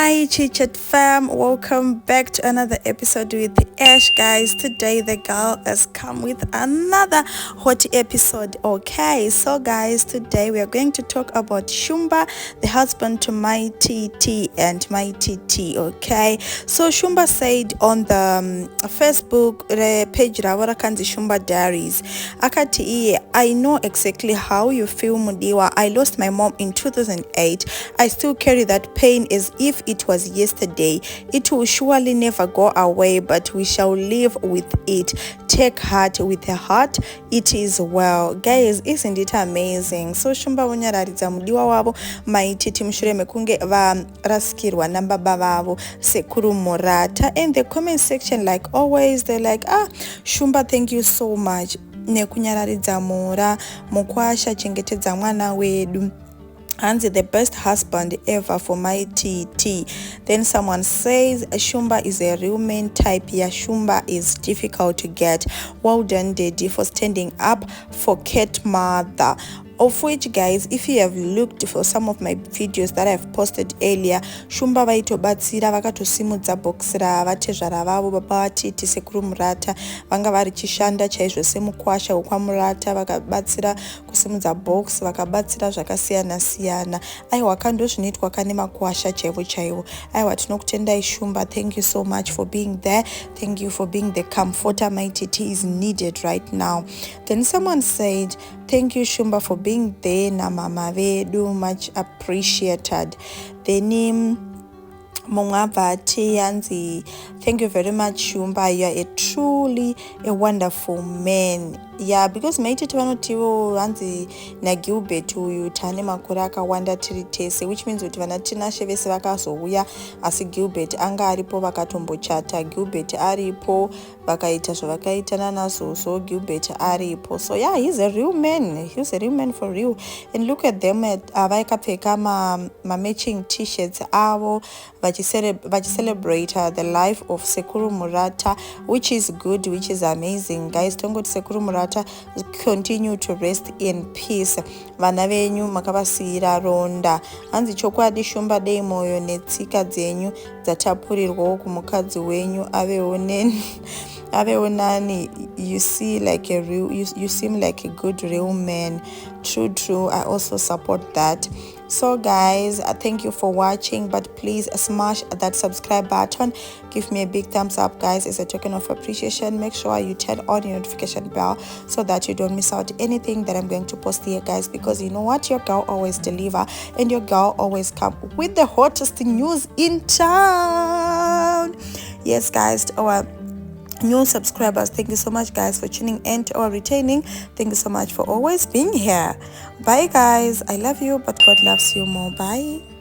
Hi Chitchat fam, welcome back to another episode with Ash. Guys, today the girl has come with another hot episode. Okay, so guys, today we are going to talk about Shumba, the husband to my TT and my TT. Okay, so Shumba said on the Facebook page Kanzi Shumba Diaries, akati, I know exactly how you feel mudiwa. I lost my mom in 2008. I still carry that pain as if it was yesterday. It will surely never go away, but we shall live with it. Take heart. With a heart it is well. Guys, isn't it amazing? So Shumba Vonyararidza mudiwa wavo maititi mushure mekunge varasikirwa nababa vavo sekuru murata. In the comment section, like always, they're like, Shumba, thank you so much nekunyararidza mura mukwasha chengetedza mwana wedu. Hansi, the best husband ever for my TT. Then someone says Shumba is a real man type. Yeah, Shumba is difficult to get. Well done, Daddy, for standing up for cat mother. Of which, guys, if you have looked for some of my videos that I've posted earlier, Shumba vaitobatsira vakatosimudza box ravatezvara vavo baba vatiti sekuru murata vanga varichishanda chaizvo semukwasha wekwamurata, vakabatsira kusimudza box, vakabatsira zvakasiyana siyana. Aiwa, kandozvinoitwa kane makwasha chaivo chaivo. Aiwa, tinokutendai Shumba, thank you so much for being there. Thank you for being the comforter my TT is needed right now. Then someone said, thank you Shumba for being there na mama vedu, much appreciated. Then Mongavati Yanzi, thank you very much Shumba, you are a truly a wonderful man. Yeah, because maititi vanotiwo hanzi naGilbert uyu tane makore akawanda tiri tese, which means kuti vana tinashe vese vakazouya asi Gilbert anga aripo vakatombochata, Gilbert aripo vakaita zvavakaita nanazozo, Gilbert aripo. So yeah, he's a real man for real. And look at them at vaikapfeka ma matching t-shirts avo vachicelebrate the life of sekuru murata, which is good, which is amazing. Guys, tongoti sekuru murata continue to rest in peace. Vana venyu makavasiyira ronda. Hanzi chokwadi Shumba dei moyo netsika dzenyu dzatapurirwawo kumukadzi wenyu avewo nani. You see like a real, you seem like a good real man. True, I also support that. So guys, thank you for watching, but please smash that subscribe button, give me a big thumbs up guys, as a token of appreciation. Make sure you turn on your notification bell so that you don't miss out anything that I'm going to post here guys, because you know what, your girl always deliver and your girl always come with the hottest news in town. Yes guys, our new subscribers, thank you so much guys for tuning in. To our retaining, thank you so much for always being here. Bye guys, I love you, but God loves you more. Bye.